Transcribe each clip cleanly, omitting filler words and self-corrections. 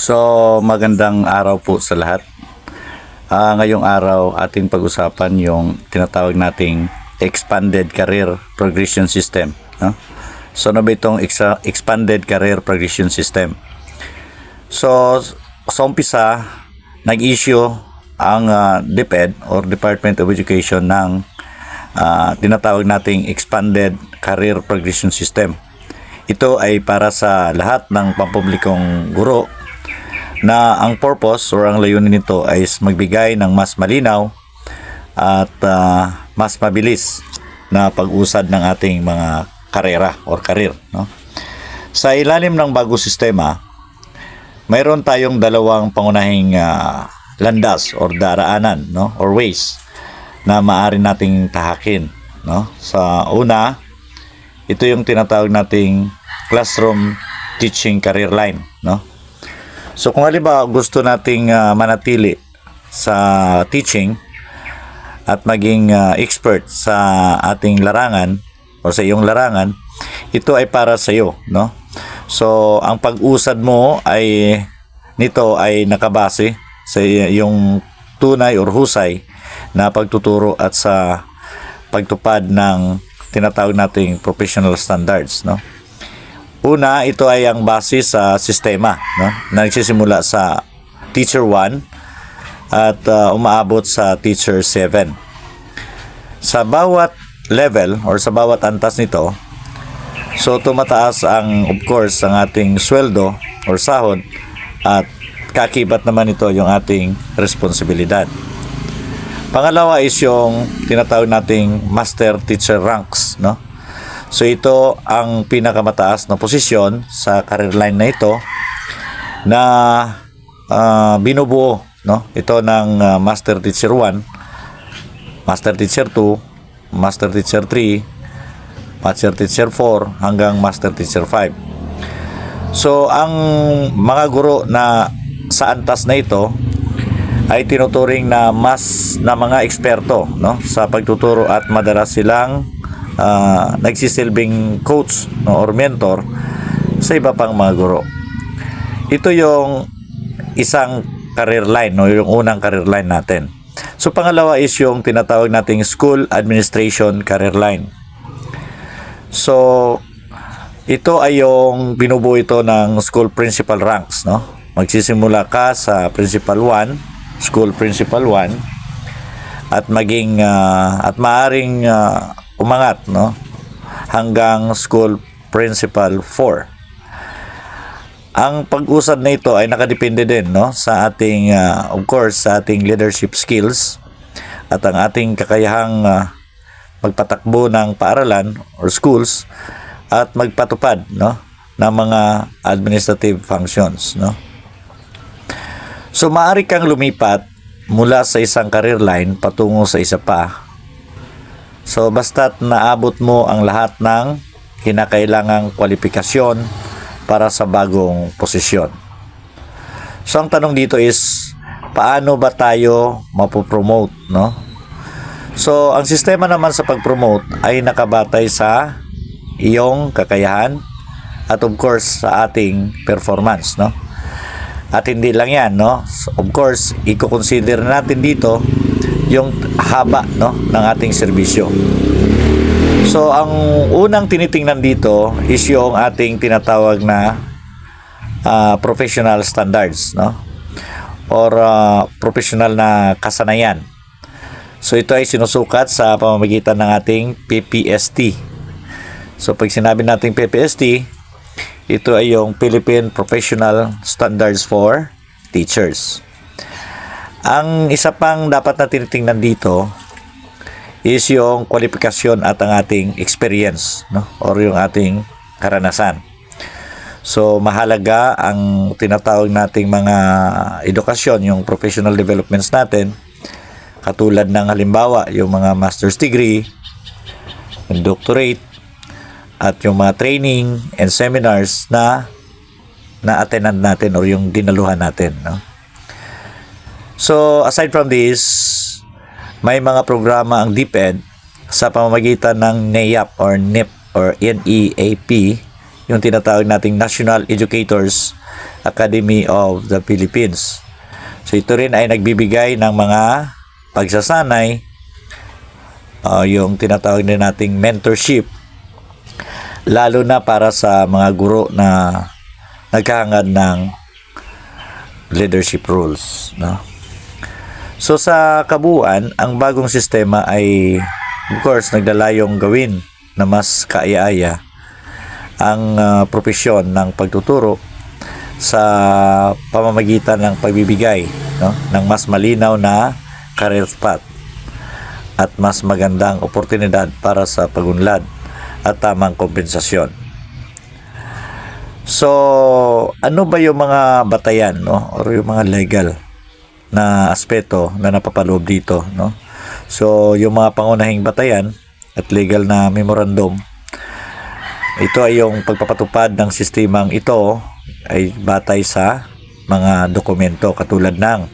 So, magandang araw po sa lahat. Ngayong araw, ating pag-usapan yung tinatawag nating Expanded Career Progression System. No? So, ano ba itong Expanded Career Progression System? So, sa umpisa, nag-issue ang DepEd or Department of Education ng tinatawag nating Expanded Career Progression System. Ito ay para sa lahat ng pampublikong guro na ang purpose or ang layunin nito ay magbigay ng mas malinaw at mas mabilis na pag-usad ng ating mga karera or career. No? Sa ilalim ng bagong sistema, mayroon tayong dalawang pangunahing landas or daraanan, no? Or ways na maaari nating tahakin. No? Sa una, ito yung tinatawag nating classroom teaching career line. No? So kung halimbawa gusto nating manatili sa teaching at maging expert sa ating larangan o sa iyong larangan, ito ay para sa iyo, no? So ang pag-usad mo ay nito ay nakabase sa iyong tunay or husay na pagtuturo at sa pagtupad ng tinatawag nating professional standards, no? Una, ito ay ang base sa sistema, no? Na nagsisimula sa Teacher 1 at umaabot sa Teacher 7. Sa bawat level or sa bawat antas nito, so tumataas ang, of course, ang ating sweldo or sahod at kakibat naman ito yung ating responsibilidad. Pangalawa is yung tinatawag nating Master Teacher ranks, no? So ito ang pinakamataas na posisyon sa career line na ito na binubuo, no? Ito ng Master Teacher 1, Master Teacher 2, Master Teacher 3, Master Teacher 4 hanggang Master Teacher 5. So ang mga guro na sa antas na ito ay tinuturing na mga eksperto, no, sa pagtuturo at madalas silang nagsisilbing coach, no, or mentor sa iba pang mga guro. Ito yung isang career line, no, yung unang career line natin. So pangalawa is yung tinatawag nating school administration career line. So ito ay yung binubuo ito ng school principal ranks, no? Magsisimula ka sa principal 1, school principal 1 at maging at maaring umangat, no, hanggang school principal 4. Ang pag-usad na ito ay nakadepende din, no, sa ating of course sa ating leadership skills at ang ating kakayahang magpatakbo ng paaralan or schools at magpatupad, no, ng mga administrative functions, no. So maaari kang lumipat mula sa isang career line patungo sa isa pa. So basta't naabot mo ang lahat ng kinakailangang kwalifikasyon para sa bagong posisyon. So ang tanong dito is, paano ba tayo mapopromote, no? So ang sistema naman sa pag-promote ay nakabatay sa iyong kakayahan at of course sa ating performance, no? At hindi lang yan, no? Of course, i-consider natin dito yung haba, no, ng ating serbisyo. So ang unang tinitingnan dito is yung ating tinatawag na professional standards, no, or professional na kasanayan. So ito ay sinusukat sa pamamagitan ng ating PPST. So pag sinabi nating PPST, ito ay yung Philippine Professional Standards for Teachers. Ang isa pang dapat na tinitingnan dito is yung kwalifikasyon at ang ating experience, no, or yung ating karanasan. So mahalaga ang tinatawag nating mga edukasyon, yung professional developments natin, katulad ng halimbawa yung mga master's degree, yung doctorate, at yung mga training and seminars na na-attendan natin or yung dinaluhan natin, no? So aside from this, may mga programa ang DepEd sa pamamagitan ng NEAP or NEP or NEAP, yung tinatawag nating National Educators Academy of the Philippines. So ito rin ay nagbibigay ng mga pagsasanay, yung tinatawag din nating mentorship, lalo na para sa mga guro na naghahangad ng leadership roles, no? So sa kabuuan, ang bagong sistema ay of course naglalayong gawin na mas kaaya-aya ang propesyon ng pagtuturo sa pamamagitan ng pagbibigay, no, ng mas malinaw na career path at mas magandang oportunidad para sa pagunlad at tamang kompensasyon. So, ano ba yung mga batayan, no, or yung mga legal na aspeto na napapaloob dito, no? So, yung mga pangunahing batayan at legal na memorandum, ito ay yung pagpapatupad ng sistemang ito ay batay sa mga dokumento katulad ng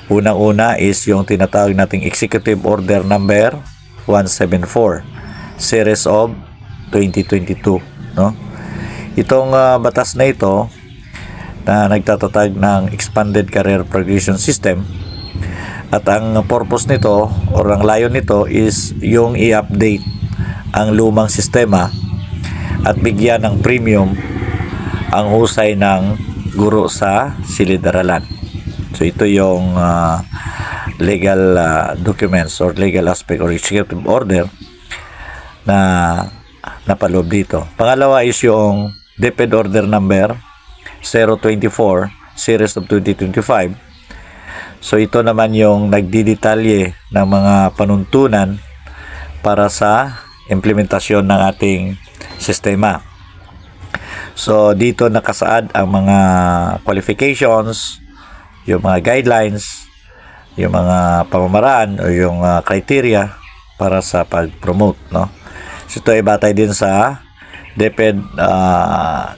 unang-una is yung tinatawag nating Executive Order Number 174 Series of 2022, no? Itong batas na ito na nagtatatag ng Expanded Career Progression System, at ang purpose nito or ang layon nito is yung i-update ang lumang sistema at bigyan ng premium ang husay ng guro sa silid-aralan. So ito yung legal documents or legal aspect or executive order na napaloob dito. Pangalawa is yung DepEd Order Number 024 Series of 2025. So ito naman yung nagdidetalye ng mga panuntunan para sa implementasyon ng ating sistema. So dito nakasaad ang mga qualifications, yung mga guidelines, yung mga pamamaraan o yung criteria para sa pag-promote, no? So ito ay batay din sa DepEd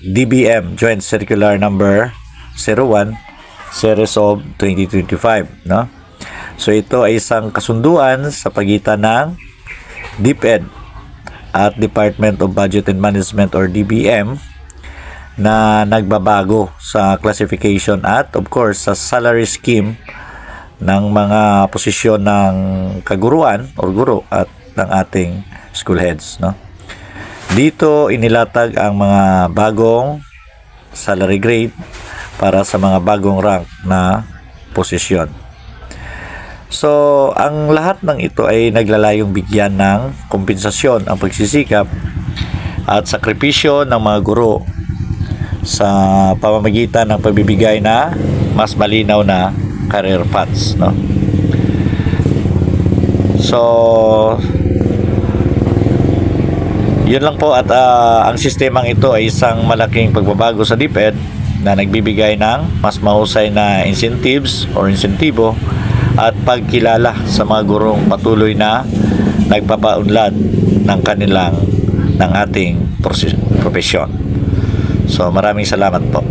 DBM Joint Circular Number 01 Series of 2025, no? So ito ay isang kasunduan sa pagitan ng DepEd at Department of Budget and Management or DBM na nagbabago sa classification at of course sa salary scheme ng mga posisyon ng kaguruan or guro at ng ating school heads, no? Dito inilatag ang mga bagong salary grade para sa mga bagong rank na posisyon. So, ang lahat ng ito ay naglalayong bigyan ng kompensasyon ang pagsisikap at sakripisyo ng mga guro sa pamamagitan ng pagbibigay na mas malinaw na career paths, no? So, yun lang po, at ang sistemang ito ay isang malaking pagbabago sa DepEd na nagbibigay ng mas mahusay na incentives or insentibo at pagkilala sa mga gurong patuloy na nagpapaunlad ng ating profesyon. So maraming salamat po.